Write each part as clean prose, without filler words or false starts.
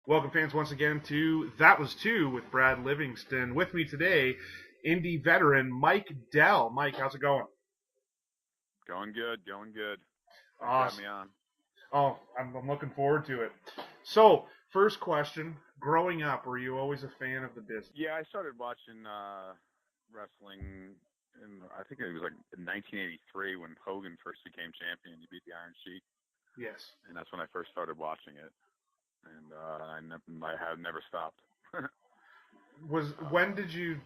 Welcome, fans, once again to That Was Two with Brad Livingston. With me today, Indy veteran Mike Dell. Mike, how's it going? Going good. Thanks for Awesome. having me on. Oh, I'm looking forward to it. So, first question: growing up, were you always a fan of the business? Yeah, I started watching wrestling I think it was like in 1983 when Hogan first became champion. He beat the Iron Sheik. Yes. And that's when I first started watching it. And I have never stopped. When did you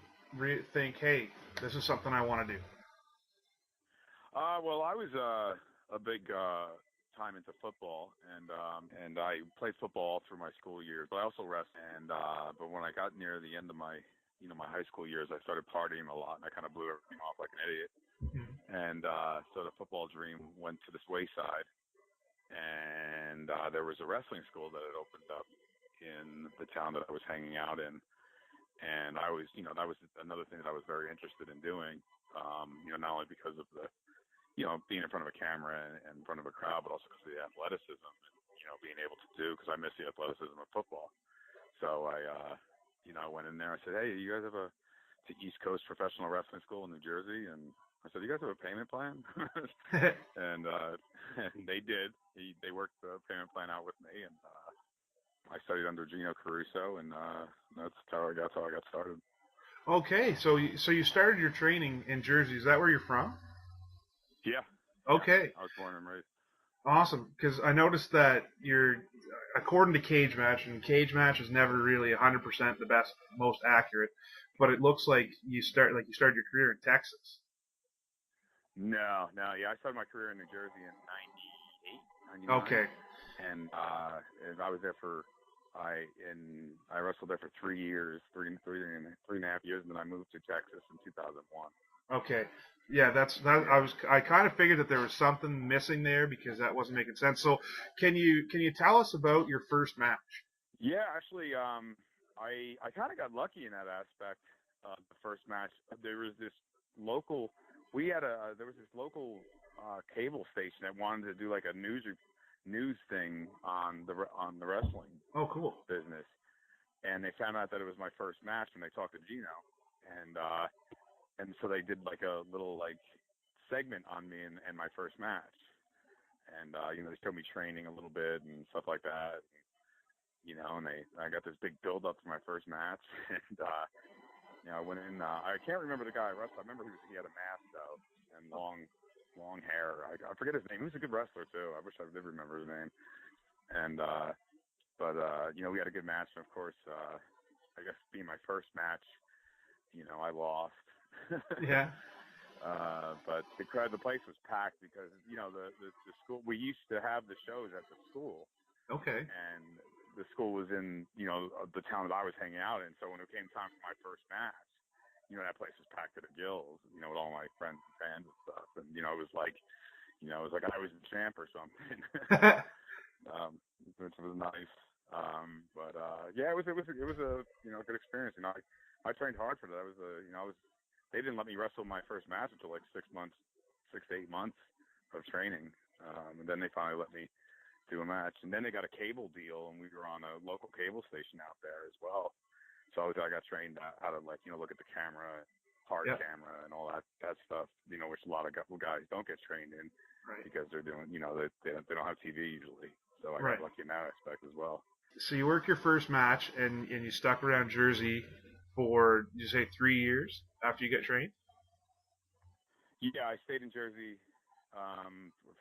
think, hey, this is something I want to do? Well, I was a big time into football, and I played football all through my school years. But I also wrestled. But when I got near the end of my my high school years, I started partying a lot, and I kind of blew everything off like an idiot. Mm-hmm. And so the football dream went to this wayside. And there was a wrestling school that had opened up in the town that I was hanging out in. And I was, that was another thing that I was very interested in doing, not only because of the, being in front of a camera and in front of a crowd, but also because of the athleticism and, being able to do, because I miss the athleticism of football. So I went in there. I said, hey, you guys have it's East Coast Professional Wrestling School in New Jersey? And I said, you guys have a payment plan? and they did. They worked the payment plan out with me, and I studied under Gino Caruso, and that's how I got started. Okay, so you started your training in Jersey. Is that where you're from? Yeah. Okay. Yeah, I was born and raised. Awesome, because I noticed that according to Cage Match, and Cage Match is never really 100% the best, most accurate, but it looks like you started your career in Texas. No, yeah, I started my career in New Jersey in '98, '99. Okay. And I was there I wrestled there for 3 years, three and a half years, and then I moved to Texas in 2001. Okay. Yeah, I kind of figured that there was something missing there because that wasn't making sense. So, can you tell us about your first match? Yeah, actually, I kind of got lucky in that aspect. The first match, there was this local cable station that wanted to do like a news thing on the wrestling business, and they found out that it was my first match when they talked to Gino, and so they did like a little like segment on me and my first match, and they showed me training a little bit and stuff like that, and I got this big build up for my first match, and I went in. I can't remember the guy I wrestled. I remember he had a mask though and long hair. I forget his name. He was a good wrestler too. I wish I did remember his name. And but we had a good match. And of course, I guess being my first match, I lost. Yeah. But the place was packed because the school, we used to have the shows at the school. Okay. And the school was in the town that I was hanging out in. So when it came time for my first match, that place was packed to the gills, with all my friends and fans and stuff. And, it was like I was the champ or something, which was nice. Yeah, it was a good experience. I trained hard for that. They didn't let me wrestle my first match until like 6 to 8 months of training. And then they finally let me do a match. And then they got a cable deal, and we were on a local cable station out there as well. So I got trained how to look at the camera, camera, and all that stuff. Which a lot of guys don't get trained in, right, because they're doing they don't have TV usually. So I got lucky in that aspect as well. So you work your first match, and you stuck around Jersey for, did you say 3 years after you get trained? Yeah, I stayed in Jersey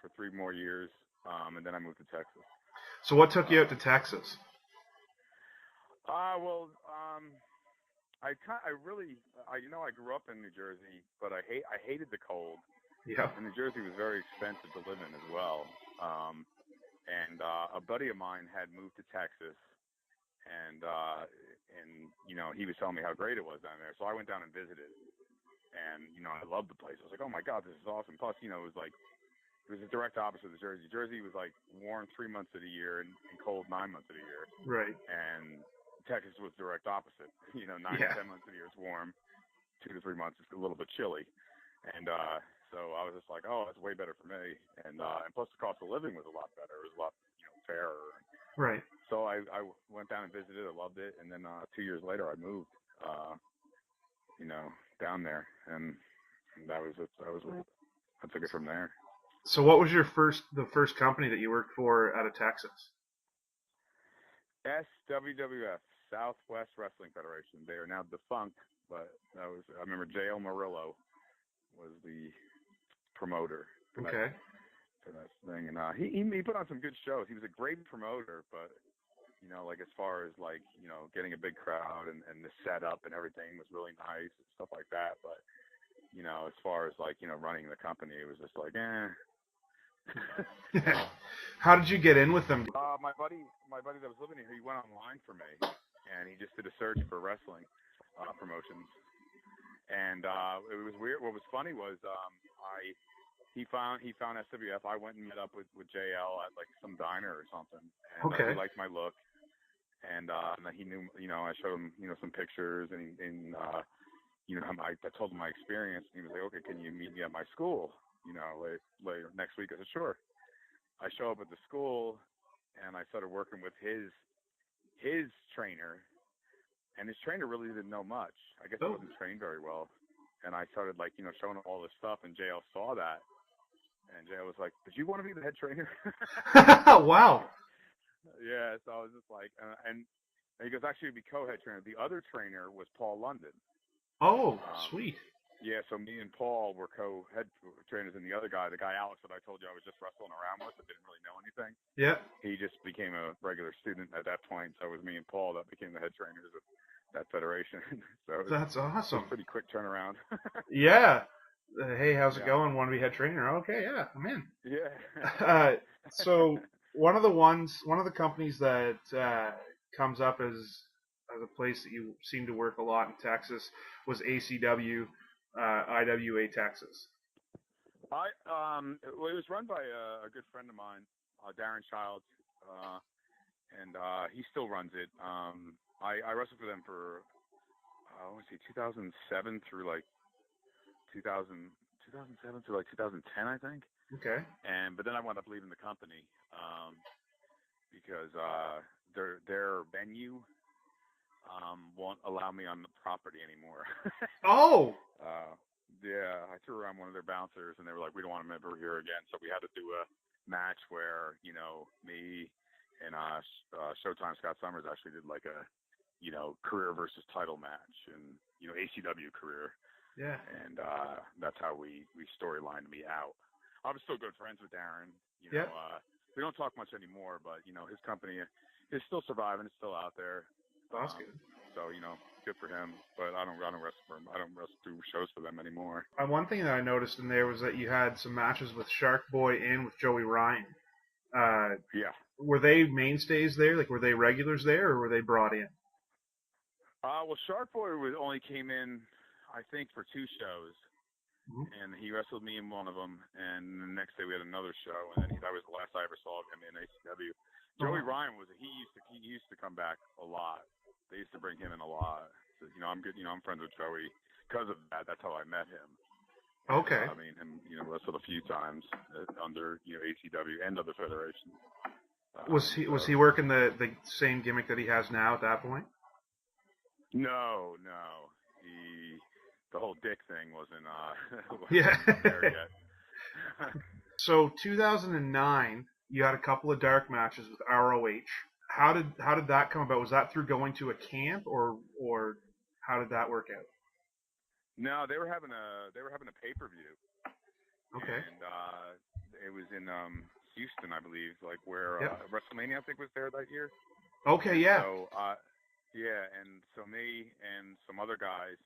for 3 more years, and then I moved to Texas. So what took you out to Texas? I grew up in New Jersey, but I hated the cold. Yeah. And New Jersey was very expensive to live in as well. And a buddy of mine had moved to Texas, and he was telling me how great it was down there. So I went down and visited, and I loved the place. I was like, oh my God, this is awesome. Plus, it was the direct opposite of Jersey. Jersey was like warm 3 months of the year and cold 9 months of the year. Right. And Texas was direct opposite. 9 to 10 months of the year is warm, 2 to 3 months it's a little bit chilly. And so I was just like, oh, that's way better for me. And plus the cost of living was a lot better. It was a lot fairer. Right. So I went down and visited. I loved it, and then 2 years later I moved, down there, and that was it. I took it from there. So what was the first company that you worked for out of Texas? SWWF, Southwest Wrestling Federation. They are now defunct, but I remember J.L. Murillo was the promoter. Okay. For that thing, and he put on some good shows. He was a great promoter, but like as far as like getting a big crowd and the setup and everything was really nice and stuff like that. But as far as like running the company, it was just like How did you get in with them? My buddy that was living here, he went online for me, and he just did a search for wrestling promotions, and it was weird. What was funny was he found SWF. I went and met up with JL at like some diner or something, and okay. He liked my look, and he knew I showed him some pictures, and I told him my experience, and he was like, okay, can you meet me at my school later next week? I said sure. I show up at the school, and I started working with his trainer, and his trainer really didn't know much. I guess he wasn't trained very well, and I started like showing him all this stuff, and JL saw that, and JL was like, did you want to be the head trainer? Wow. Yeah, so I was just like, and he goes, actually, it'd be co-head trainer. The other trainer was Paul London. Oh, sweet. Yeah, so me and Paul were co-head trainers, and the other guy, the guy Alex that I told you I was just wrestling around with, but didn't really know anything. Yeah. He just became a regular student at that point, so it was me and Paul that became the head trainers of that federation. So that's awesome. It was a pretty quick turnaround. Yeah. Hey, how's it going? Want to be head trainer? Okay, yeah, I'm in. Yeah. So one of the companies that comes up as a place that you seem to work a lot in Texas was ACW, IWA Texas. It was run by a good friend of mine, Darren Childs, and he still runs it. I wrestled for them for 2007 through like 2007 through like 2010, I think. Okay. But then I wound up leaving the company because their venue won't allow me on the property anymore. Oh. Yeah, I threw around one of their bouncers, and they were like, "We don't want him ever here again." So we had to do a match where me and Showtime Scott Summers actually did like a career versus title match, and ACW career. Yeah. And that's how we storylined me out. I was still good friends with Darren. Yeah. We don't talk much anymore, but his company is still surviving. It's still out there. That's good. So good for him. But I don't wrestle for him. I don't wrestle do shows for them anymore. One thing that I noticed in there was that you had some matches with Shark Boy and with Joey Ryan. Yeah. Were they mainstays there? Like, were they regulars there, or were they brought in? Well, Shark Boy only came in, I think, for 2 shows. Mm-hmm. And he wrestled me in one of them, and the next day we had another show, and then that was the last I ever saw of him in ACW. Joey Ryan he used to come back a lot. They used to bring him in a lot. So, I'm good. I'm friends with Joey because of that. That's how I met him. Okay. I mean, him, wrestled a few times under ACW and other federations. Was he working the same gimmick that he has now at that point? No. The whole dick thing wasn't there yet. So 2009, you had a couple of dark matches with ROH. How did that come about? Was that through going to a camp, or how did that work out? No, they were having a pay-per-view. Okay. And it was in Houston, I believe, like where WrestleMania I think was there that year. Okay, yeah. So so me and some other guys,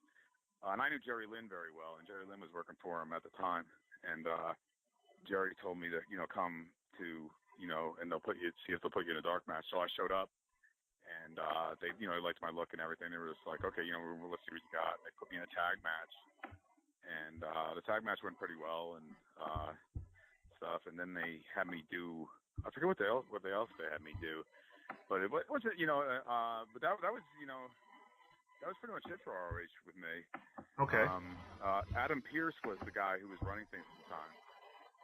and I knew Jerry Lynn very well, and Jerry Lynn was working for him at the time, and Jerry told me to come to and see if they'll put you in a dark match. So I showed up, and they liked my look and everything. They were just like, okay, let's see what you got. They put me in a tag match, and the tag match went pretty well and stuff. And then they had me do, I forget what else they had me do, but it wasn't but that was that was pretty much it for ROH with me. Okay. Adam Pearce was the guy who was running things at the time.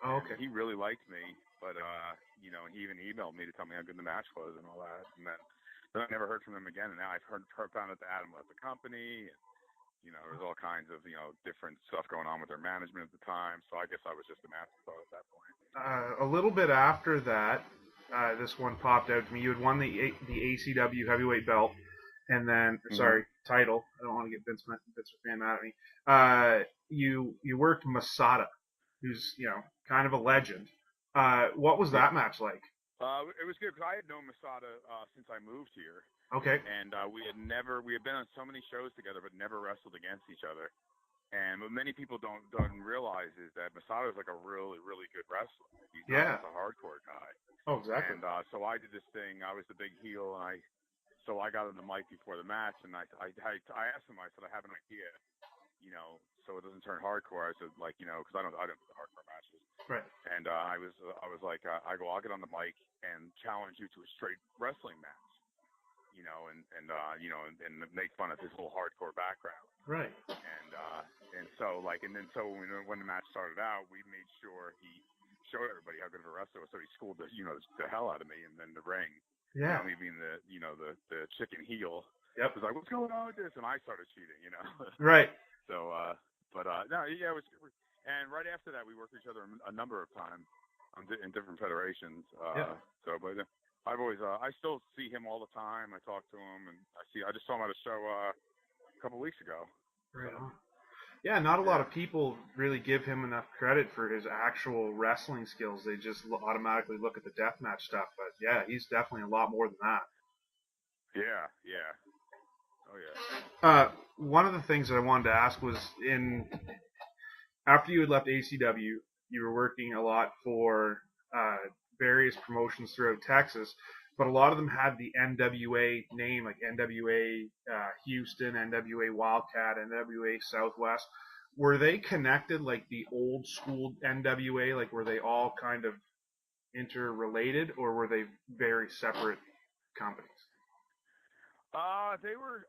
Oh, okay. And he really liked me, but he even emailed me to tell me how good the match was and all that. And then I never heard from him again. And now I've found out that Adam left the company. And, there's all kinds of different stuff going on with their management at the time. So I guess I was just an afterthought at that point. A little bit after that, this one popped out to me. You had won the ACW heavyweight belt, and then title. I don't want to get Vince McMahon mad at me. You worked Masada, who's kind of a legend. What was that match like? It was good because I had known Masada since I moved here. Okay. And we had been on so many shows together, but never wrestled against each other. And what many people don't realize is that Masada is like a really, really good wrestler. He's not a hardcore guy. Oh, exactly. And so I did this thing. I was the big heel, and I got on the mic before the match, and I asked him. I said, I have an idea, so it doesn't turn hardcore. I said, because I don't do the hardcore matches. Right. And I was like, I'll get on the mic and challenge you to a straight wrestling match. And make fun of his little hardcore background. Right. And so when the match started out, we made sure he showed everybody how good of a wrestler was. So he schooled the hell out of me, and then the ring. Yeah. Me being the chicken heel. Yep. Was like, what's going on with this? And I started cheating. Right. So, it was. And right after that, we worked with each other a number of times in different federations. So, but. I've always, I still see him all the time. I talk to him, and I just saw him at a show a couple weeks ago. Right on. Yeah, not a lot of people really give him enough credit for his actual wrestling skills. They just automatically look at the deathmatch stuff. But yeah, he's definitely a lot more than that. Yeah. Oh yeah. One of the things that I wanted to ask was after you had left ACW, you were working a lot for various promotions throughout Texas, but a lot of them had the NWA name, like NWA Houston, NWA Wildcat, NWA Southwest. Were they connected like the old school NWA? Like, were they all kind of interrelated, or were they very separate companies? They were.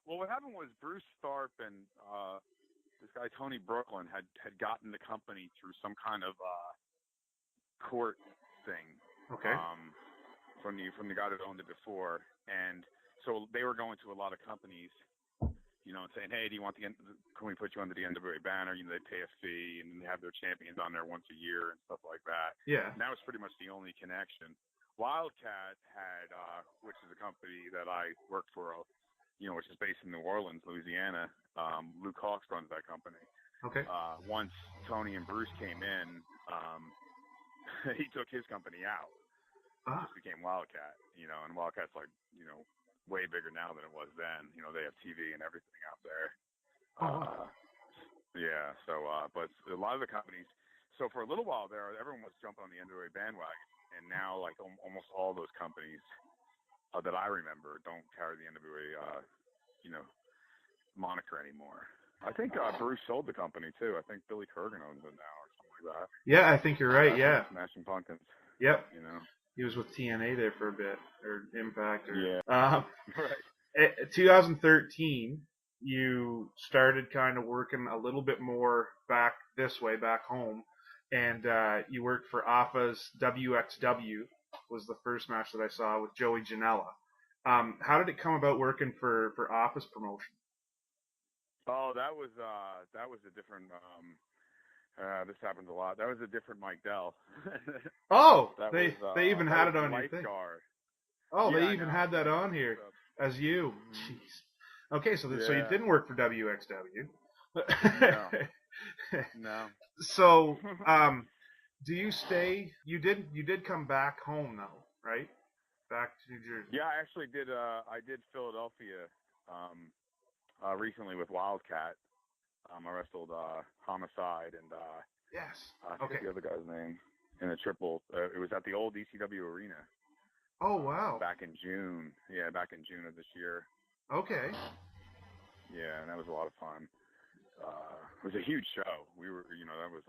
Well, what happened was Bruce Tharp and this guy Tony Brooklyn had gotten the company through some kind of court thing. Okay. From the guy that owned it before, and so they were going to a lot of companies, and saying, hey, can we put you under the NWA banner? They pay a fee, and they have their champions on there once a year and stuff like that. Yeah. And that was pretty much the only connection. Wildcat had, which is a company that I worked for, which is based in New Orleans, Louisiana. Luke Hawks runs that company. Okay. Once Tony and Bruce came in, he took his company out. It just became Wildcat, and Wildcat's like, way bigger now than it was then. They have TV and everything out there. Yeah, so, but a lot of the companies, so for a little while there, everyone was jumping on the NWA bandwagon, and now, like, almost all those companies that I remember don't carry the NWA, moniker anymore. I think Bruce sold the company, too. I think Billy Corgan owns it now or something like that. Yeah, I think you're right, yeah. Smashing Pumpkins. Yep. He was with TNA there for a bit, or Impact. Right. 2013, you started kind of working a little bit more back this way, back home, and you worked for AFA's WXW, was the first match that I saw with Joey Janela. How did it come about working for AFA's promotion? Oh, that was a different. This happens a lot. That was a different Mike Dell. Oh, they even had it on your thing. Guard. Oh, yeah, they even had that on here as you. Mm-hmm. Jeez. Okay, so you didn't work for WXW. No. So, do you stay? You did come back home though, right? Back to New Jersey. Yeah, I actually did. I did Philadelphia recently with Wildcat. I wrestled Homicide and yes. I forget the other guy's name in a triple. It was at the old ECW arena. Oh wow! Back in June. Yeah, back in June of this year. Okay. Yeah, and that was a lot of fun. It was a huge show. We were, that was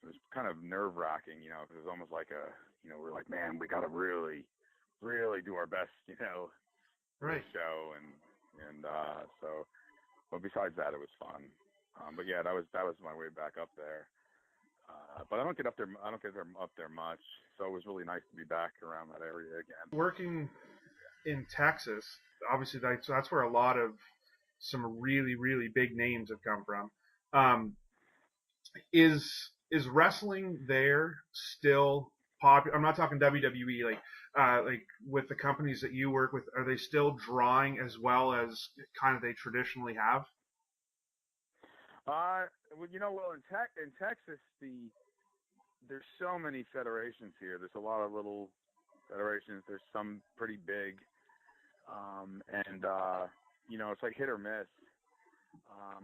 it was kind of nerve wracking, because it was almost like we're like, man, we got to really, really do our best, right. Show and so. But besides that, it was fun. But yeah, that was my way back up there. But I don't get up there. I don't get up there much. So it was really nice to be back around that area again. Working in Texas, obviously that's where a lot of some really, really big names have come from. Is wrestling there still popular? I'm not talking WWE, like with the companies that you work with, are they still drawing as well as kind of they traditionally have? Well, in Texas, there's so many federations here. There's a lot of little federations. There's some pretty big, and it's like hit or miss.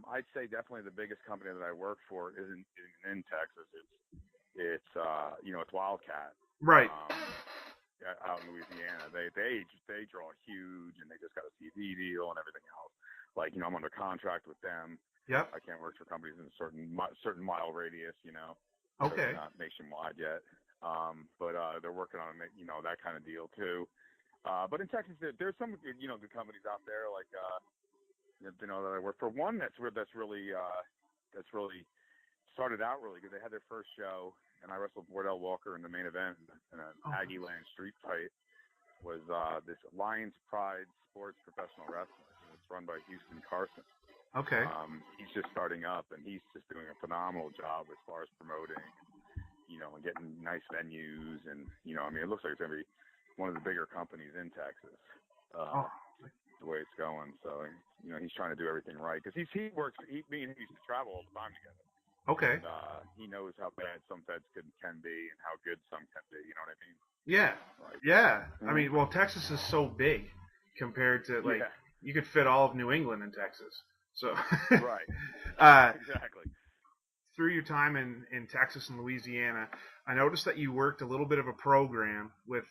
I'd say definitely the biggest company that I work for isn't in Texas. It's Wildcat. Right. Out in Louisiana. They draw huge, and they just got a TV deal and everything else. Like, I'm under contract with them. Yep. I can't work for companies in a certain mile radius, Okay. They're not nationwide yet. But they're working on, that kind of deal too. But in Texas, there's some, good companies out there, like, that I work for. One that's really started out really good. They had their first show, and I wrestled Dell Walker in the main event in an Aggie Land street fight. Was this Lions Pride Sports Professional Wrestling. It's run by Houston Carson. Okay. He's just starting up, and he's just doing a phenomenal job as far as promoting, and getting nice venues, and it looks like it's gonna be one of the bigger companies in Texas. The way it's going, so he's trying to do everything right because me and him used to travel all the time together. Okay. And, he knows how bad some feds can be and how good some can be. You know what I mean? Yeah. Yeah. I mean, well, Texas is so big compared to you could fit all of New England in Texas. So. Right. Exactly. Through your time in Texas and Louisiana, I noticed that you worked a little bit of a program with,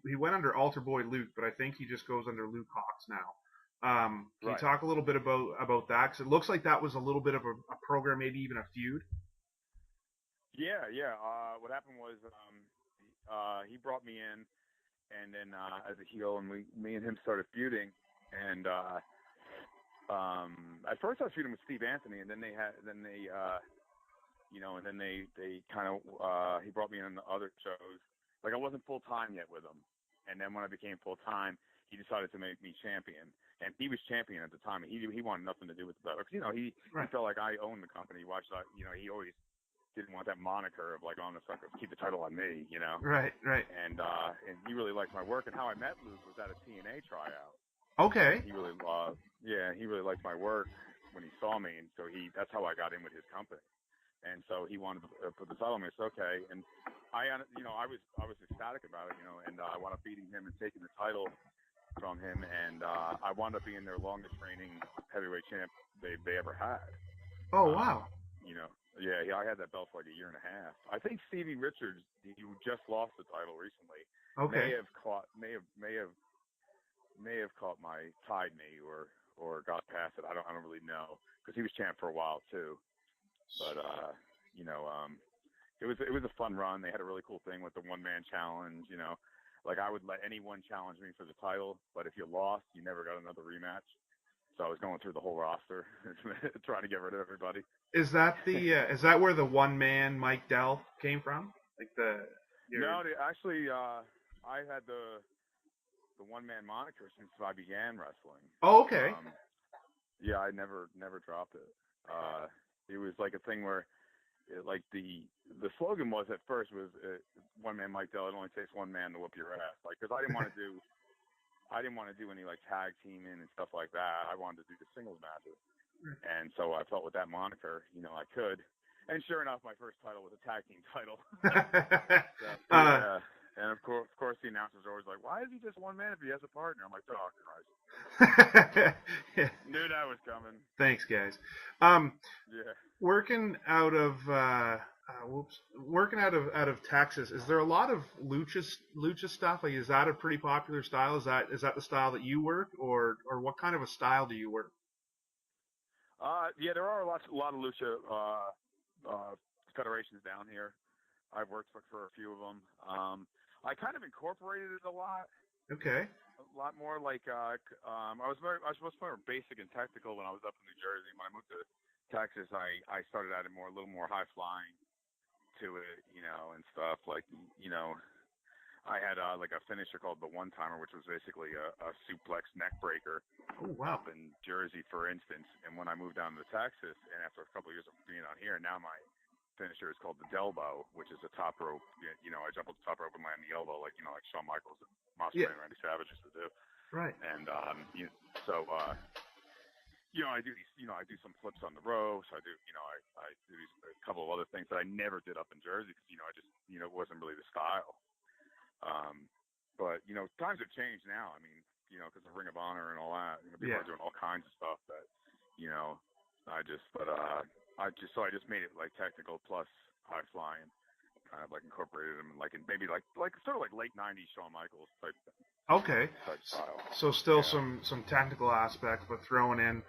he went under Altar Boy Luke, but I think he just goes under Luke Hawks now. Can you talk a little bit about that? Because it looks like that was a little bit of a program, maybe even a feud. Yeah. What happened was he brought me in, and then as a heel, and me and him started feuding, and at first I was feuding with Steve Anthony, and then they kind of he brought me in on the other shows. Like, I wasn't full time yet with him, and then when I became full time, he decided to make me champion, and he was champion at the time. And he wanted nothing to do with the belt. He felt like I owned the company. He he always didn't want that moniker of like, on the sucker, keep the title on me, Right. And he really liked my work. And how I met Luke was at a TNA tryout. Okay. He really liked my work when he saw me, and so that's how I got in with his company. And so he wanted to put the title on me. It's okay. And I was ecstatic about it, and I wound up beating him and taking the title from him, and I wound up being their longest reigning heavyweight champ they ever had. Oh, wow. Yeah, I had that belt for like a year and a half. I think Stevie Richards, who just lost the title recently, may have caught my tied me or got past it. I don't really know, because he was champ for a while too. But it was a fun run. They had a really cool thing with the one-man challenge. Like, I would let anyone challenge me for the title, but if you lost, you never got another rematch. So I was going through the whole roster, trying to get rid of everybody. Is that is that where the one-man Mike Dell came from? No, actually, I had the one-man moniker since I began wrestling. Oh, okay. Yeah, I never dropped it. It was like a thing where, the slogan was at first was one man Mike Dell. It only takes one man to whoop your ass. Like, because I didn't want to do any like tag teaming and stuff like that. I wanted to do the singles matches, and so I felt with that moniker, I could. And sure enough, my first title was a tag team title. And of course, the announcers are always like, "Why is he just one man if he has a partner?" I'm like, "Oh Christ!" Knew that was coming. Thanks, guys. Yeah. Working out of Texas, is there a lot of lucha stuff? Like, is that a pretty popular style? Is that the style that you work, or what kind of a style do you work? Yeah, there are a lot of lucha federations down here. I've worked for a few of them. I kind of incorporated it a lot. Okay. A lot more like I was more basic and technical when I was up in New Jersey. When I moved to Texas, I started out a little more high flying. to it, you know, and stuff. Like, you know, I had like a finisher called the one-timer, which was basically a suplex neck breaker. Oh, wow. Up in Jersey, for instance. And when I moved down to Texas, and after a couple of years of being out here, now my finisher is called the Dell, which is a top rope. You know, I jump up the top rope and land the elbow, like, you know, like Shawn Michaels and Macho Man and Randy Savage used to do. Right. And you know, you know, I do these, you know, I do some flips on the ropes. I do, you know, I do a couple of other things that I never did up in Jersey because, you know, I just, you know, it wasn't really the style. But, you know, times have changed now. I mean, you know, because of Ring of Honor and all that, you know, people are doing all kinds of stuff that, you know, I just made it like technical plus high flying, kind of like incorporated them like in maybe like sort of like late '90s Shawn Michaels type. Okay. Type style. So still some technical aspects, but throwing in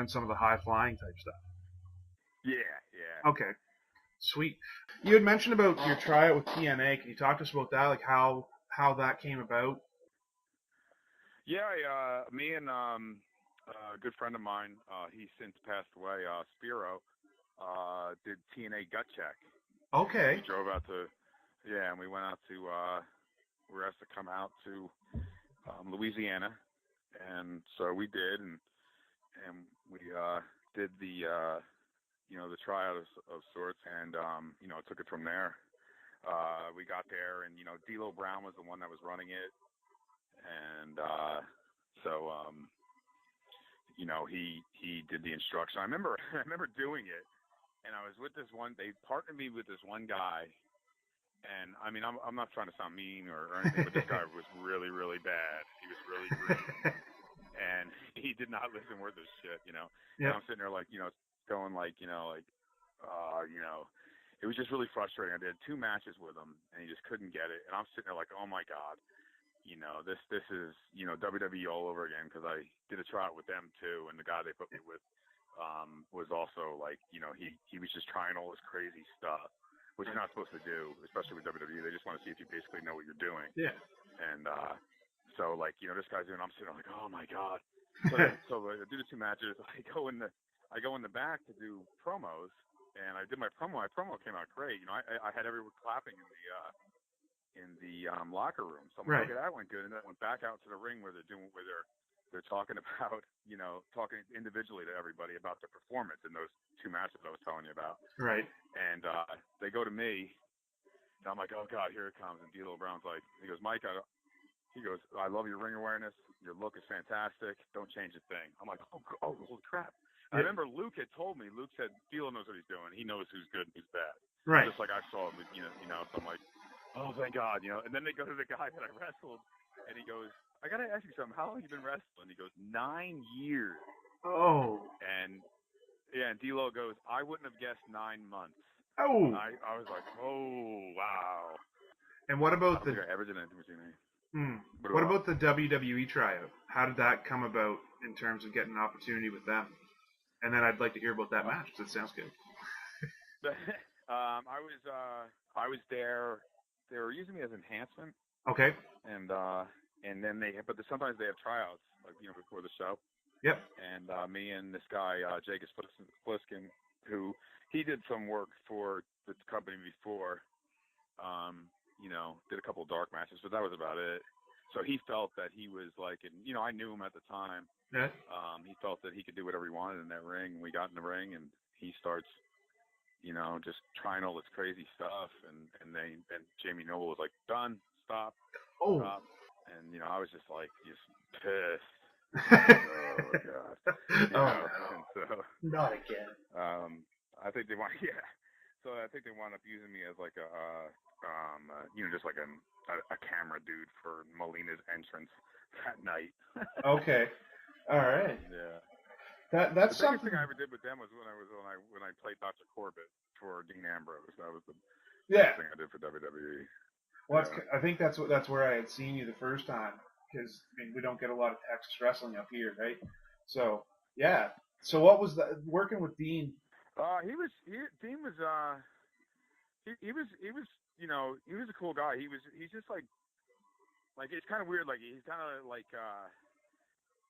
some of the high flying type stuff. Yeah. Okay. Sweet. You had mentioned about your tryout with TNA. Can you talk to us about that? Like how that came about? Yeah, me and a good friend of mine, he's since passed away, Spiro, did TNA Gut Check. Okay. We drove out to, and we went out to, we were asked to come out to Louisiana, and so we did, and we did the, you know, the tryout of sorts, and, you know, took it from there. We got there, and, you know, D'Lo Brown was the one that was running it, and so, you know, he did the instruction. I remember doing it, and I was with this one, they partnered me with this one guy, and, I mean, I'm not trying to sound mean or anything, but this guy was really, really bad. He was really green, and he did not listen worth his shit, you know. Yep. And I'm sitting there, like, you know, going, like, you know, it was just really frustrating. I did 2 matches with him, and he just couldn't get it. And I'm sitting there like, oh, my God, you know, this is, you know, WWE all over again, because I did a tryout with them, too, and the guy they put me with was also, like, you know, he was just trying all this crazy stuff, which you're not supposed to do, especially with WWE. They just want to see if you basically know what you're doing. Yeah. And so, like, you know, this guy's doing, I'm sitting there like, oh, my God. So I do the 2 matches. I go in the back to do promos, and I did my promo. My promo came out great. You know, I had everyone clapping in the locker room. So I'm like, okay, that went good. And then I went back out to the ring where they're talking about, you know, talking individually to everybody about the performance in those 2 matches I was telling you about. Right. And they go to me, and I'm like, oh God, here it comes. And D'Lo Brown's like, he goes, Mike, I love your ring awareness. Your look is fantastic. Don't change a thing. I'm like, oh holy crap. I remember Luke had told me, Luke said, D'Lo knows what he's doing. He knows who's good and who's bad. Right. Just like I saw him, you know, so I'm like, oh, thank God, you know. And then they go to the guy that I wrestled, and he goes, I got to ask you something. How long have you been wrestling? He goes, 9 years. Oh. And, and D'Lo goes, I wouldn't have guessed 9 months. Oh. I was like, oh, wow. And what about I don't think I ever did anything with TNA. What about the WWE tryout? How did that come about in terms of getting an opportunity with them? And then I'd like to hear about that match, because it sounds good. I was there. They were using me as enhancement. Okay. And then sometimes they have tryouts, like, you know, before the show. Yep. And me and this guy, Jake Spliskin, who he did some work for the company before. You know, did a couple of dark matches, but that was about it. So he felt that he was like, and you know, I knew him at the time. Yeah. He felt that he could do whatever he wanted in that ring. We got in the ring, and he starts, you know, just trying all this crazy stuff. And Jamie Noble was like, done, stop. Stop. And you know, I was just like, pissed. Oh God. And so, not again. I think they want, So I think they wound up using me as like you know, just like a camera dude for Melina's entrance that night. Okay. All right. Yeah. That's the something. biggest thing I ever did with them was when I played Dr. Corbett for Dean Ambrose. That was the biggest thing I did for WWE. Well, I think that's where I had seen you the first time, because I mean, we don't get a lot of Texas wrestling up here, right? So yeah. So what was working with Dean? Dean was you know, he was a cool guy. He's just like it's kind of weird. Like he's kind of like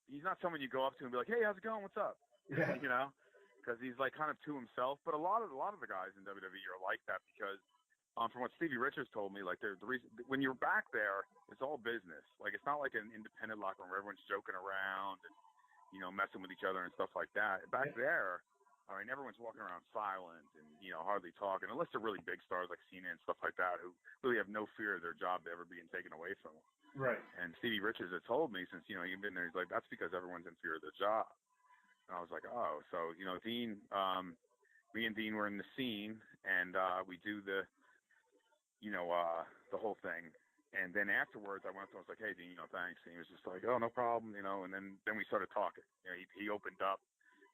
he's not someone you go up to and be like, hey, how's it going? What's up? Yeah. You know, because he's like kind of to himself. But a lot of the guys in WWE are like that, because from what Stevie Richards told me, like the reason when you're back there, it's all business. Like it's not like an independent locker room where everyone's joking around and messing with each other and stuff like that. Back there, I mean, everyone's walking around silent and hardly talking, unless they're really big stars like Cena and stuff like that, who really have no fear of their job ever being taken away from them. Right. And Stevie Richards had told me, since you've been there, he's like, that's because everyone's in fear of their job. And I was like, oh, so Dean, me and Dean were in the scene, and we do the whole thing. And then afterwards, I went up to him, I was like, hey, Dean, thanks. And he was just like, oh, no problem, and then we started talking. He opened up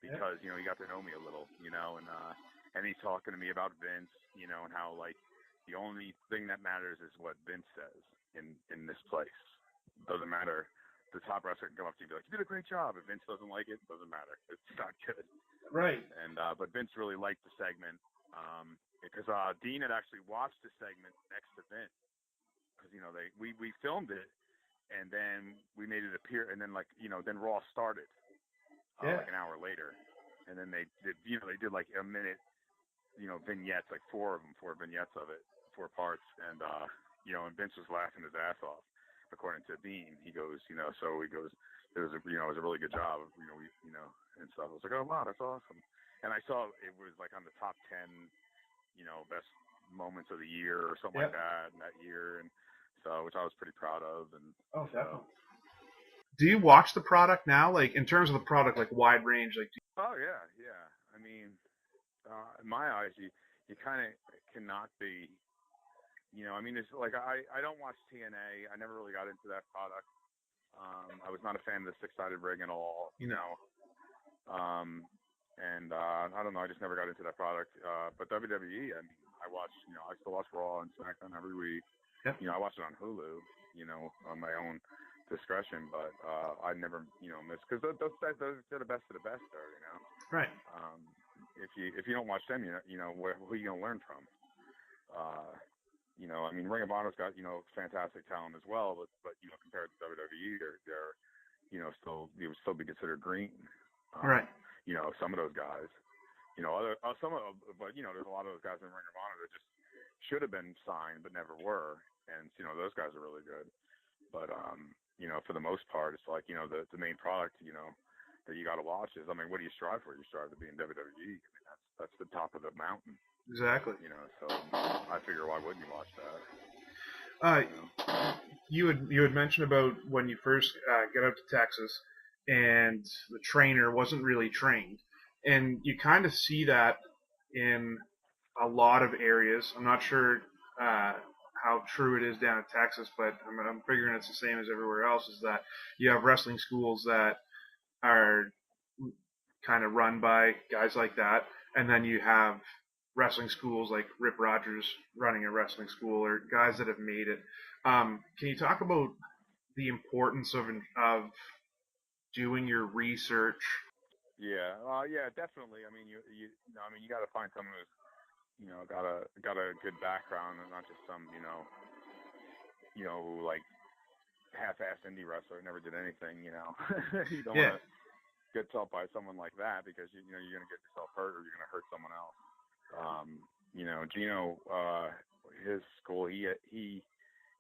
because, he got to know me a little, and he's talking to me about Vince, and how, like, the only thing that matters is what Vince says in this place. Doesn't matter. The top wrestler can come up to you and be like, you did a great job. If Vince doesn't like it, doesn't matter. It's not good. Right. And but Vince really liked the segment because Dean had actually watched the segment next to Vince because we filmed it and then we made it appear and then then Raw started like an hour later and then they did like a minute vignettes, like four vignettes of it, 4 parts, and and Vince was laughing his ass off. According to Dean, he goes, so he goes, it was a really good job, and stuff. I was like, oh wow, that's awesome. And I saw it was like on the top 10, best moments of the year or something like that in that year, and so which I was pretty proud of. And definitely. Do you watch the product now, like in terms of the product, like wide range, like? Oh yeah. I mean, in my eyes, you kind of cannot be. I mean, it's like I don't watch TNA. I never really got into that product. I was not a fan of the 6-sided ring at all. And I don't know. I just never got into that product. But WWE, I mean, I still watch Raw and SmackDown every week. Yep. I watch it on Hulu. On my own discretion. But I never, miss because they're the best of the best there. Right. If you don't watch them, who are you gonna learn from? I mean, Ring of Honor's got, fantastic talent as well, but compared to WWE, they're still, you would still be considered green. Right. Some of those guys, but there's a lot of those guys in Ring of Honor that just should have been signed but never were, and those guys are really good. But for the most part, it's like the main product, that you got to watch is, I mean, what do you strive for? You strive to be in WWE. I mean, that's the top of the mountain. Exactly. So I figure, why wouldn't you watch that? You had mentioned about when you first get out to Texas, and the trainer wasn't really trained, and you kind of see that in a lot of areas. I'm not sure how true it is down in Texas, but I'm figuring it's the same as everywhere else. Is that you have wrestling schools that are kind of run by guys like that, and then you have wrestling schools like Rip Rogers running a wrestling school, or guys that have made it. Can you talk about the importance of doing your research? Yeah, definitely. I mean, you got to find someone who's got a good background and not just some like half-assed indie wrestler who never did anything. You don't want to get yourself by someone like that because you're going to get yourself hurt or you're going to hurt someone else. Gino, his school, he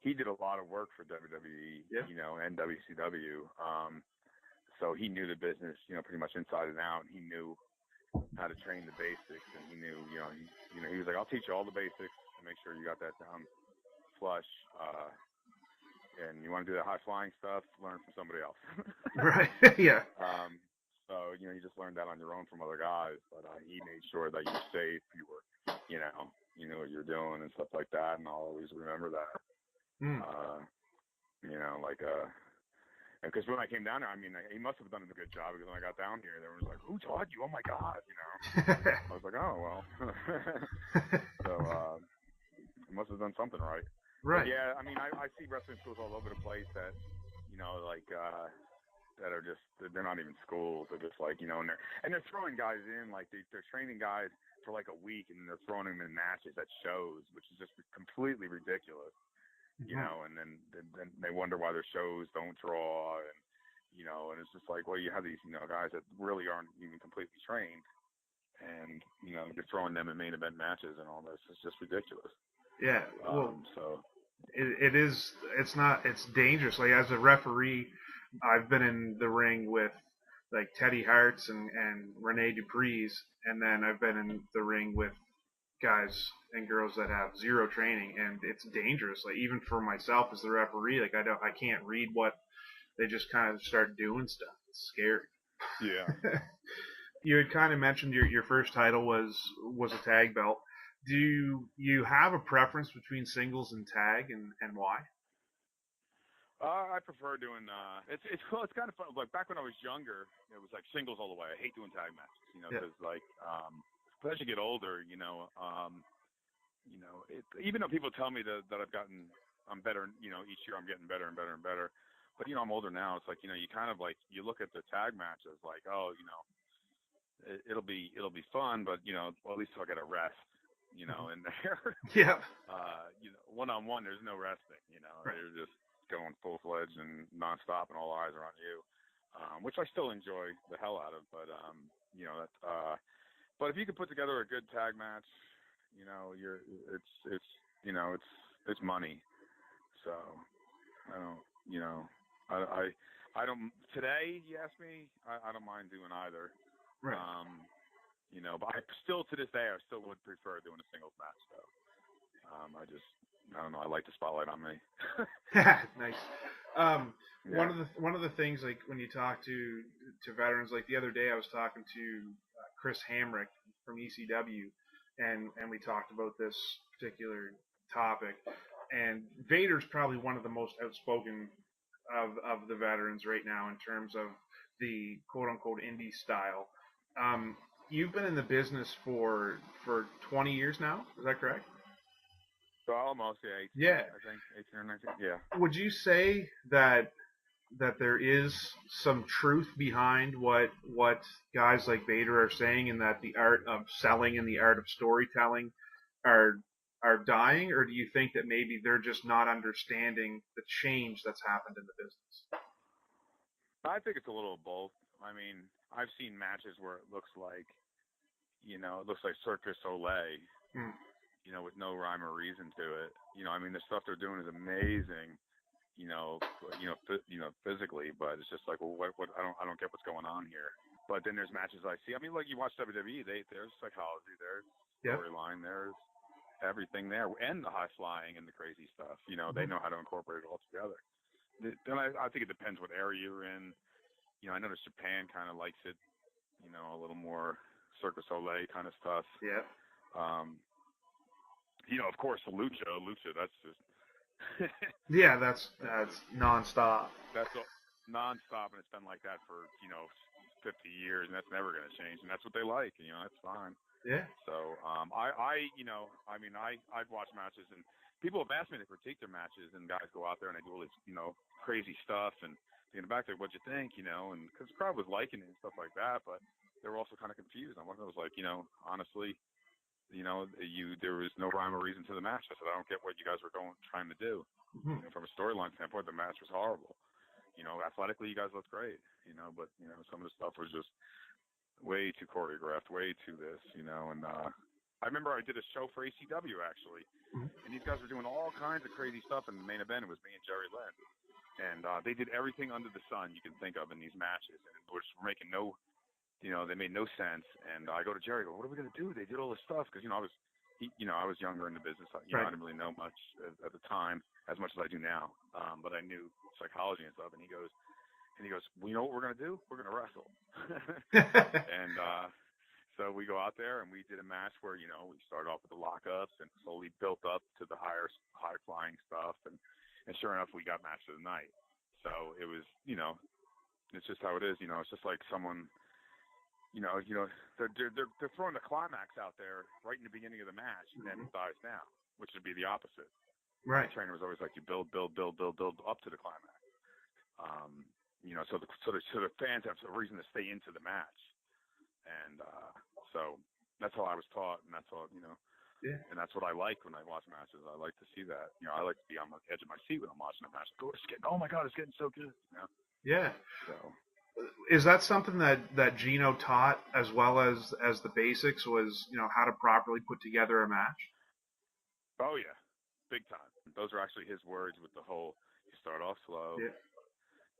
did a lot of work for WWE, and WCW. So he knew the business, pretty much inside and out. He knew how to train the basics, and he knew, he was like, I'll teach you all the basics and make sure you got that down flush. And you want to do the high flying stuff, learn from somebody else. Right. Yeah. So, you just learned that on your own from other guys, but he made sure that you were safe, you were, you knew what you're doing and stuff like that, and I'll always remember that. Because when I came down there, I mean, he must have done a good job, because when I got down here, there was like, who taught you? Oh my God, I was like, oh, well. So, he must have done something right. Right. But yeah, I mean, I see wrestling schools all over the place that, that are just, they're not even schools. They're just like, and they're throwing guys in, like they're training guys for like a week, and they're throwing them in matches at shows, which is just completely ridiculous. And then they wonder why their shows don't draw, and and it's just like, well, you have these guys that really aren't even completely trained, and you're throwing them in main event matches and all this. It's just ridiculous. Yeah. Well, so it's dangerous. Like, as a referee, I've been in the ring with like Teddy Hart's and Rene Dupree's, and then I've been in the ring with guys and girls that have zero training, and it's dangerous. Like, even for myself as the referee, like I can't read what they just kind of start doing stuff. It's scary. Yeah. You had kind of mentioned your first title was a tag belt. Do you have a preference between singles and tag, and why? I prefer doing. It's cool. It's kind of fun. Like back when I was younger, it was like singles all the way. I hate doing tag matches, because as you get older, even though people tell me that I'm better, each year I'm getting better and better and better. But I'm older now. It's like you kind of like you look at the tag match as like, oh, it'll be fun, but well, at least I'll get a rest, in there. Yeah. One-on-one, there's no resting. Right. You're just going full-fledged and nonstop, and all eyes are on you, which I still enjoy the hell out of. But but if you could put together a good tag match, it's money. So I don't today. You ask me, I don't mind doing either. Right. But to this day, I still would prefer doing a singles match though. I don't know. I like the spotlight on me. Nice. Yeah. One of the things, like when you talk to veterans, like the other day I was talking to Chris Hamrick from ECW, and we talked about this particular topic. And Vader's probably one of the most outspoken of the veterans right now in terms of the quote unquote indie style. You've been in the business for 20 years now. Is that correct? So almost, 18, yeah. I think 18 or 19. Yeah. Would you say that there is some truth behind what guys like Vader are saying, and that the art of selling and the art of storytelling are dying, or do you think that maybe they're just not understanding the change that's happened in the business? I think it's a little of both. I mean, I've seen matches where it looks like, Cirque du Soleil, with no rhyme or reason to it. I mean, the stuff they're doing is amazing, physically, but it's just like, well, what I don't get what's going on here. But then there's matches I see. I mean, like you watch WWE, there's psychology, there's storyline, there's everything there, and the high flying and the crazy stuff. They know how to incorporate it all together. Then I think it depends what area you're in. I notice Japan kind of likes it, a little more Cirque du Soleil kind of stuff. Yeah. Of course, lucha, that's just. Yeah, that's nonstop. That's nonstop, and it's been like that for 50 years, and that's never going to change, and that's what they like. That's fine. Yeah. So I've watched matches, and people have asked me to critique their matches, and guys go out there and they do all this crazy stuff, and in the back there, what'd you think? And because the crowd was liking it and stuff like that, but they were also kind of confused. I was like, honestly, there was no rhyme or reason to the match. I said, I don't get what you guys were trying to do. Mm-hmm. From a storyline standpoint, the match was horrible. Athletically, you guys looked great. But some of the stuff was just way too choreographed, way too this. And I remember I did a show for ACW actually, and these guys were doing all kinds of crazy stuff. In the main event, it was me and Jerry Lynn, and they did everything under the sun you can think of in these matches, and it was making they made no sense. And I go to Jerry, what are we gonna do? They did all this stuff because I was younger in the business. I didn't really know much at the time, as much as I do now. But I knew psychology and stuff. And he goes, well, you know what we're gonna do? We're gonna wrestle. And so we go out there and we did a match where we started off with the lockups and slowly built up to the high flying stuff. And sure enough, we got match of the night. So it was it's just how it is. It's just like someone. They're throwing the climax out there right in the beginning of the match, and then it dies down, which would be the opposite. Right. The trainer was always like, you build up to the climax. So the fans have a reason to stay into the match, and so that's how I was taught, and that's all Yeah. And that's what I like when I watch matches. I like to see that. I like to be on the edge of my seat when I'm watching a match. Oh my God, it's getting so good. Yeah. So. Is that something that Gino taught as well as the basics was, how to properly put together a match? Oh yeah. big time. Those are actually his words with the whole, you start off slow,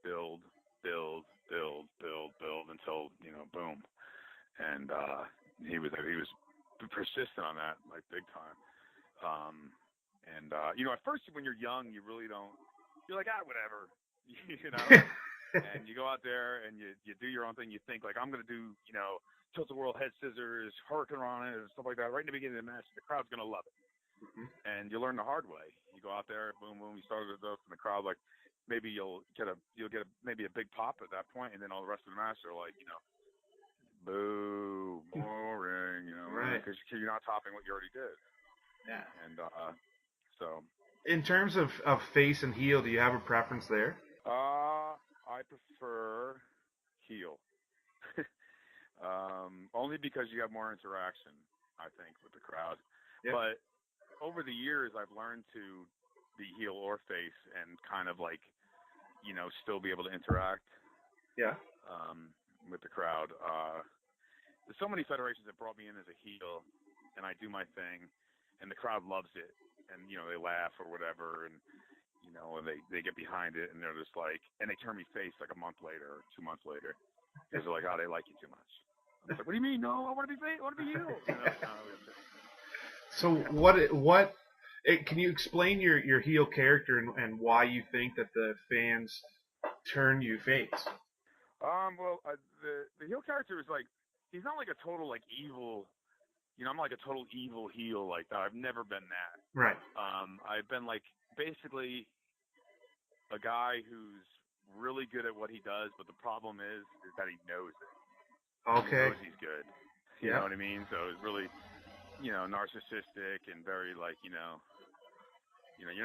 build, build, build, build, build until, boom. And he was persistent on that, like, big time. At first when you're young, you really don't, you're like, whatever, and you go out there and you do your own thing. You think, like, I'm going to do, tilt the world, head scissors, hurricane on it, and stuff like that right in the beginning of the match. The crowd's going to love it. Mm-hmm. And you learn the hard way. You go out there, boom, boom, you start with those in the crowd, like, maybe you'll get maybe a big pop at that point, and then all the rest of the match are like, boo, boring, right? Because you're not topping what you already did. Yeah. And so. In terms of face and heel, do you have a preference there? I prefer heel. Only because you have more interaction, I think, with the crowd. Yep. But over the years, I've learned to be heel or face and kind of like, still be able to interact. Yeah. With the crowd. There's so many federations that brought me in as a heel, and I do my thing, and the crowd loves it, and they laugh or whatever, and and they get behind it, and they're just like, and they turn me face like a month later or 2 months later, because they're like, they like you too much. I'm like, what do you mean? No, I want to be face. I want to be heel. So what? Can you explain your heel character and why you think that the fans turn you face? The heel character is like, he's not like a total like evil. I'm like a total evil heel like that. I've never been that. Right. I've been like basically a guy who's really good at what he does, but the problem is that he knows it. Okay. He knows he's good. You know what I mean? So it's really, narcissistic and very like, you're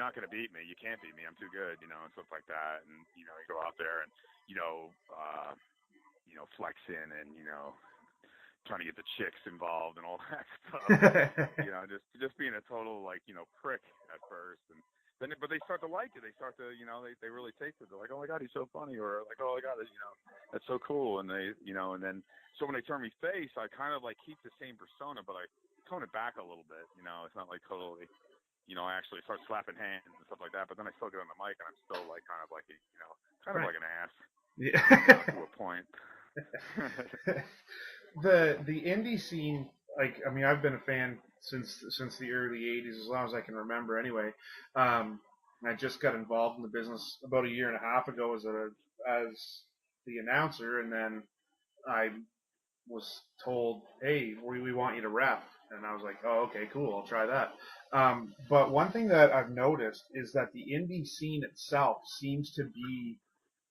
not going to beat me. You can't beat me. I'm too good, and stuff like that. And, you go out there and, flexing and, trying to get the chicks involved and all that stuff. Just being a total, like, prick at first. And then, but they start to like it. They start to, they really take it. They're like, oh my God, he's so funny. Or like, oh my God, that's so cool. And they, and then, so when they turn me face, I kind of like keep the same persona, but I tone it back a little bit. It's not like totally, I actually start slapping hands and stuff like that. But then I still get on the mic and I'm still like, kind of like, kind of like an ass. Yeah. To a point. The indie scene, like, I mean, I've been a fan since the early '80s, as long as I can remember. Anyway, I just got involved in the business about a year and a half ago as the announcer, and then I was told, "Hey, we want you to ref," and I was like, "Oh, okay, cool, I'll try that." But one thing that I've noticed is that the indie scene itself seems to be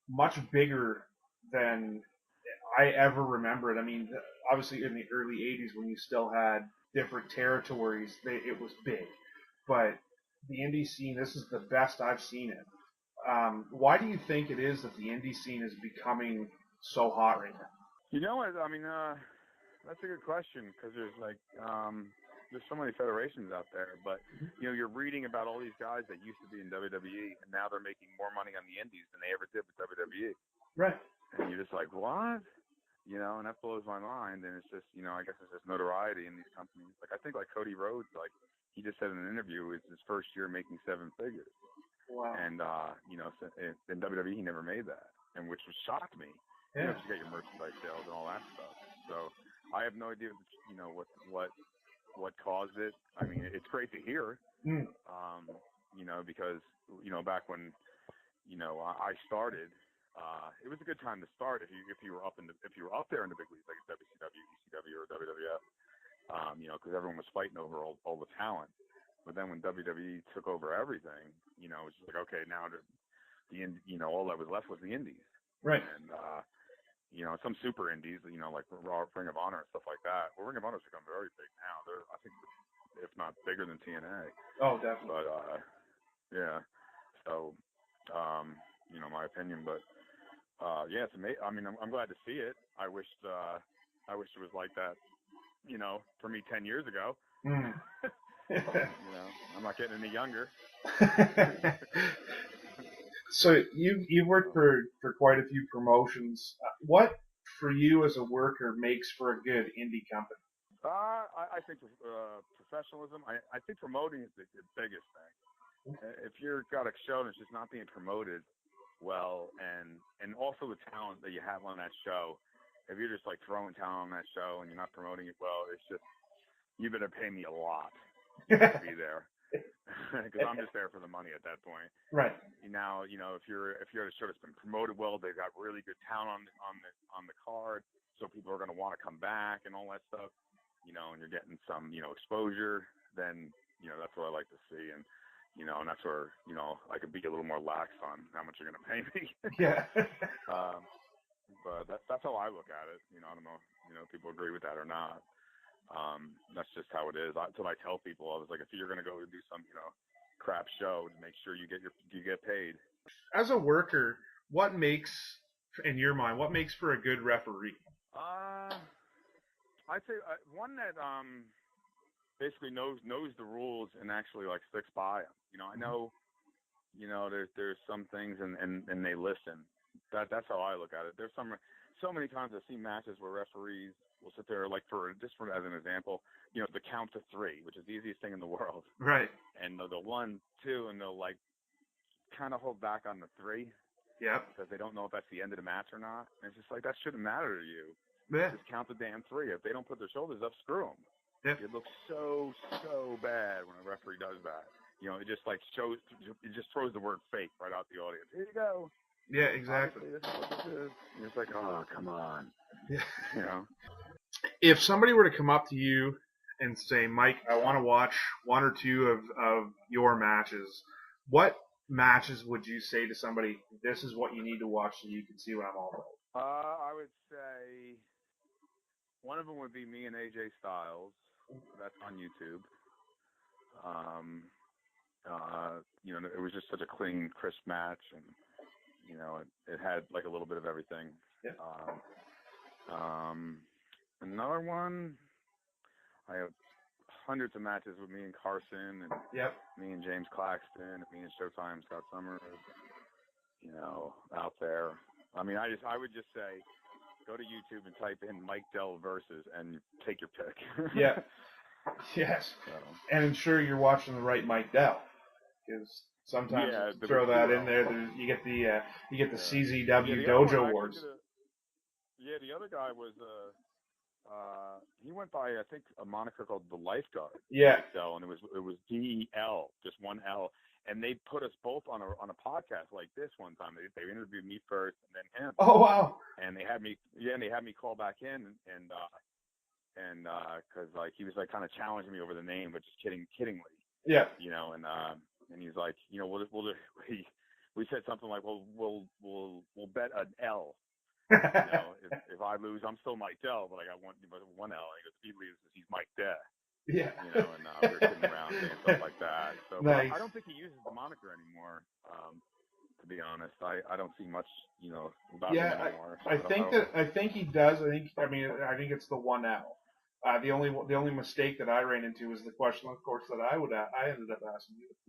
much bigger than I ever remember it. I mean, obviously in the early '80s when you still had different territories, it was big. But the indie scene, this is the best I've seen it. Why do you think it is that the indie scene is becoming so hot right now? I mean, that's a good question, because there's like, there's so many federations out there, but you're reading about all these guys that used to be in WWE, and now they're making more money on the indies than they ever did with WWE. Right. And you're just like, what? And that blows my mind. And it's just, I guess it's just notoriety in these companies. Like, I think like Cody Rhodes, like he just said in an interview, it's his first year making 7 figures. Wow. And, in WWE, he never made that, and which shocked me. Yeah. You get your merchandise sales and all that stuff. So I have no idea, what caused it. I mean, it's great to hear, because, back when, I started, it was a good time to start if you were up there in the big leagues like WCW, ECW, or WWF, because everyone was fighting over all the talent. But then when WWE took over everything, it was just like, okay, now all that was left was the indies, right? And some super indies, like Raw, Ring of Honor and stuff like that. Well, Ring of Honor's become very big now. They're, I think, if not bigger than TNA. Oh, definitely. But yeah, so my opinion, but. Yeah, it's amazing. I mean, I'm glad to see it. I wish it was like that, for me 10 years ago. I'm not getting any younger. So you've worked for quite a few promotions. What for you as a worker makes for a good indie company? I think professionalism. I think promoting is the biggest thing. If you've got a show and it's just not being promoted well, and also the talent that you have on that show, if you're just like throwing talent on that show and you're not promoting it well, it's just, you better pay me a lot to be there. Because I'm just there for the money at that point. Right. Now, if you're at a show that's been promoted well, they've got really good talent on the card, so people are going to want to come back and all that stuff. And you're getting some exposure. Then that's what I like to see, and and that's where I could be a little more lax on how much you're going to pay me. Yeah. But that's how I look at it. I don't know if people agree with that or not. That's just how it is. That's what I tell people. I was like, if you're going to go do some, crap show, make sure you get paid. As a worker, what makes, in your mind, for a good referee? I'd say one that basically knows the rules and actually like sticks by them. I know, there's some things and they listen. That's how I look at it. There's so many times I've seen matches where referees will sit there, like as an example, the count to 3, which is the easiest thing in the world. Right. And they'll 1, 2, and they'll like kind of hold back on the 3. Yeah. Because they don't know if that's the end of the match or not. And it's just like, that shouldn't matter to you. Yeah. Just count the damn 3. If they don't put their shoulders up, screw them. Yeah. It looks so bad when a referee does that. It just like it just throws the word fake right out the audience. Here you go. Yeah, exactly. Obviously, this is what this is. And it's like, oh, come on. Yeah. If somebody were to come up to you and say, Mike, I want to watch 1 or 2 of your matches, what matches would you say to somebody, this is what you need to watch so you can see what I'm all about? I would say one of them would be me and AJ Styles. That's on YouTube. It was just such a clean, crisp match, and it had like a little bit of everything. Yeah. Another one, I have hundreds of matches with me and Carson, and me and James Claxton, and me and Showtime Scott Summers, out there. I mean, I would just say, go to YouTube and type in Mike Dell versus and take your pick. Yeah. Yes. So. And ensure you're watching the right Mike Dell, because sometimes throw that in there. You get the CZW Dojo Wars. The other guy was he went by, I think, a moniker called the Lifeguard. Yeah. Dell, and it was DL, just one L. And they put us both on a podcast like this one time. They interviewed me first and then him. Oh wow! And they had me call back in and because like he was like kind of challenging me over the name, but just kiddingly. Yeah. And he's like, we said something like, well, we'll bet an L. If I lose, I'm still Mike Dell, but I got one L. And he goes, if he loses, he's Mike Dell. Yeah. And we were sitting around and stuff like that. So nice. I don't think he uses the moniker anymore. To be honest, I don't see much, about him anymore. So I think he does. I think it's the 1L. The only mistake that I ran into was the question, of course, that I ended up asking you with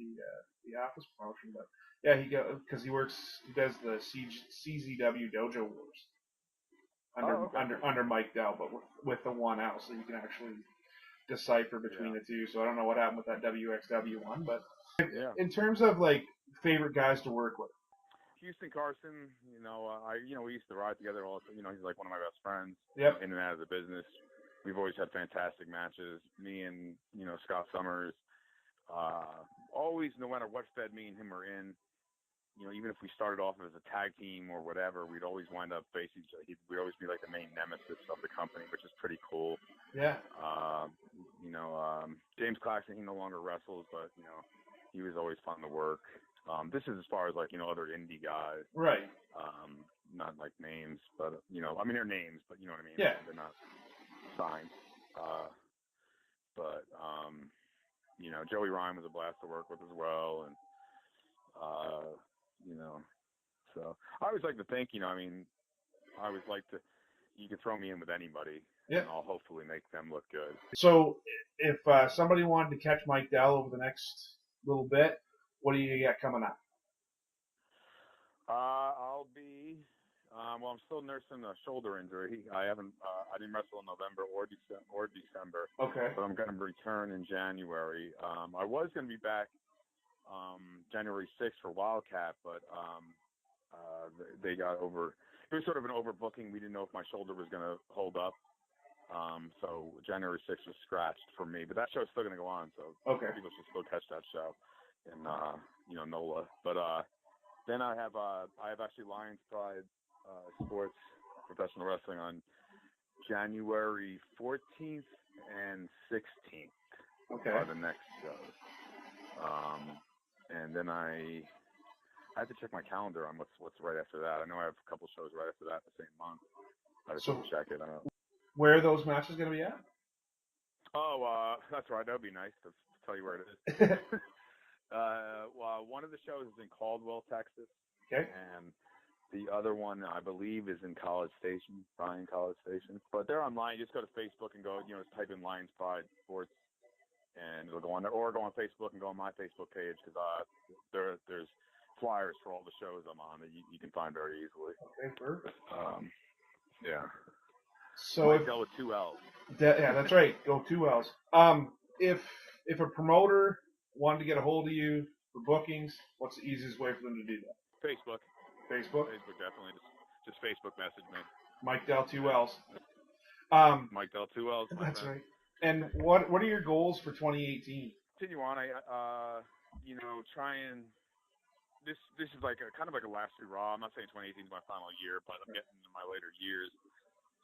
the office promotion. But yeah, because he does the CZW Dojo Wars under Mike Dell, but with the 1L, so you can actually decipher between the two. So I don't know what happened with that WXW one, but in terms of like favorite guys to work with, Houston Carson, we used to ride together all. He's like one of my best friends. Yep. In and out of the business. We've always had fantastic matches. Me and Scott Summers, always, no matter what fed me and him are in, even if we started off as a tag team or whatever, we'd always wind up facing each other. We'd always be like the main nemesis of the company, which is pretty cool. Yeah. James Claxton, he no longer wrestles, but he was always fun to work. This is as far as like other indie guys. Right. Not like names, but they're names, but you know what I mean. Yeah. They're not signed. But Joey Ryan was a blast to work with as well, and so I always like to think, I always like to, you can throw me in with anybody, and I'll hopefully make them look good. So if somebody wanted to catch Mike Dell over the next little bit, what do you got coming up? I'll be, I'm still nursing a shoulder injury. I didn't wrestle in November or December. Okay. But I'm going to return in January. I was going to be back January 6th for Wildcat, but they got over. It was sort of an overbooking. We didn't know if my shoulder was going to hold up. So January 6th was scratched for me, but that show's still going to go on. So people should still catch that show in NOLA. But then I have actually Lions Pride Sports Professional Wrestling on January 14th and 16th. Are the next shows. And then I have to check my calendar on what's right after that. I know I have a couple shows right after that the same month. I just have to check it out. Where are those matches going to be at? Oh, that's right. That would be nice to tell you where it is. Well, one of the shows is in Caldwell, Texas. Okay. And the other one, I believe, is in College Station, Bryan College Station. But they're online. You just go to Facebook and go, just type in Lions Pride Sports, and it'll go on there. Or go on Facebook and go on my Facebook page, because there's flyers for all the shows I'm on that you can find very easily. Okay, perfect. Yeah. So Dell with 2 L's. Yeah, that's right. Go 2 L's. If a promoter wanted to get a hold of you for bookings, what's the easiest way for them to do that? Facebook. Facebook, definitely. Just Facebook message me. Mike Dell 2 L's. Mike Dell 2 L's. That's right. And what are your goals for 2018? Continue on. Try and this is like kind of like a last hurrah. I'm not saying 2018 is my final year, but I'm getting into my later years.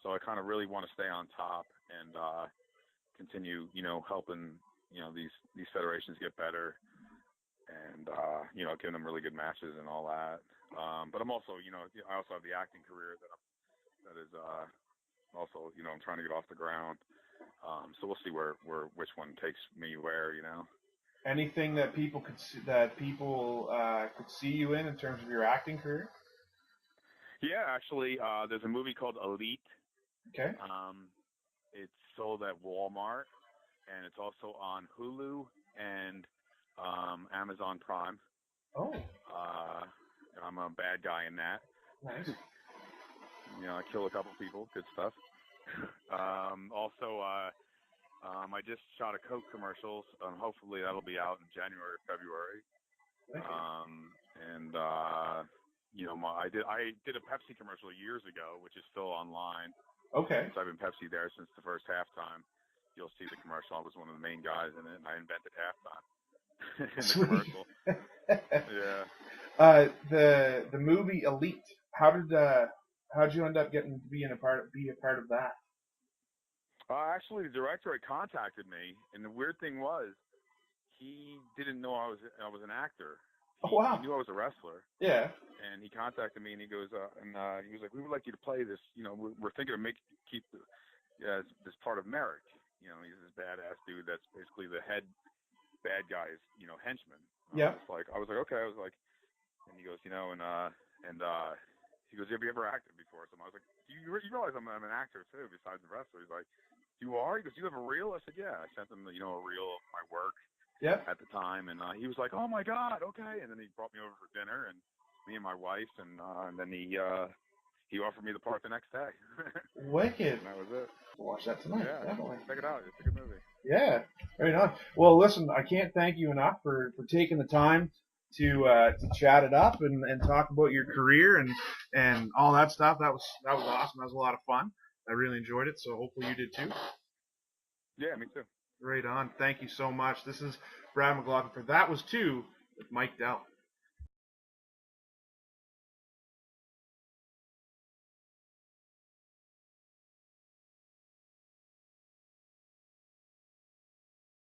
So I kind of really want to stay on top and continue, helping, these federations get better and, giving them really good matches and all that. But I'm also, I also have the acting career that is also, I'm trying to get off the ground. So we'll see which one takes me where, Anything that people could see you in terms of your acting career? Yeah, actually, there's a movie called Elite. Okay. It's sold at Walmart, and it's also on Hulu and Amazon Prime. Oh. I'm a bad guy in that. Nice. I kill a couple people. Good stuff. Also, I just shot a Coke commercial. Hopefully that'll be out in January or February. I did a Pepsi commercial years ago, which is still online. Okay. So I've been Pepsi there since the first halftime. You'll see the commercial. I was one of the main guys in it, and I invented halftime in the commercial. Yeah. The movie Elite. How'd you end up getting to be a part of that? Actually, the director had contacted me, and the weird thing was, he didn't know I was an actor. He knew I was a wrestler. Yeah. And he contacted me, and he goes, he was like, "We would like you to play this. We're thinking of keep this part of Merrick. He's this badass dude that's basically the head bad guy's, henchman." Yeah. I was like, okay. I was like, and he goes, he goes, "Have you ever acted before?" So I was like, "You realize I'm an actor too, besides the wrestler?" He's like, "You are?" He goes, "Do you have a reel?" I said, "Yeah." I sent him, a reel of my work. Yeah. At the time, and he was like, "Oh my God, okay." And then he brought me over for dinner, and me and my wife, and then he offered me the part the next day. Wicked. And that was it. We'll watch that tonight. Yeah, definitely. Check it out. It's a good movie. Yeah, very nice. Well, listen, I can't thank you enough for taking the time to chat it up and talk about your career and all that stuff. That was awesome. That was a lot of fun. I really enjoyed it. So hopefully you did too. Yeah, me too. Right on. Thank you so much. This is Brad McLaughlin for That Was Two with Mike Dell.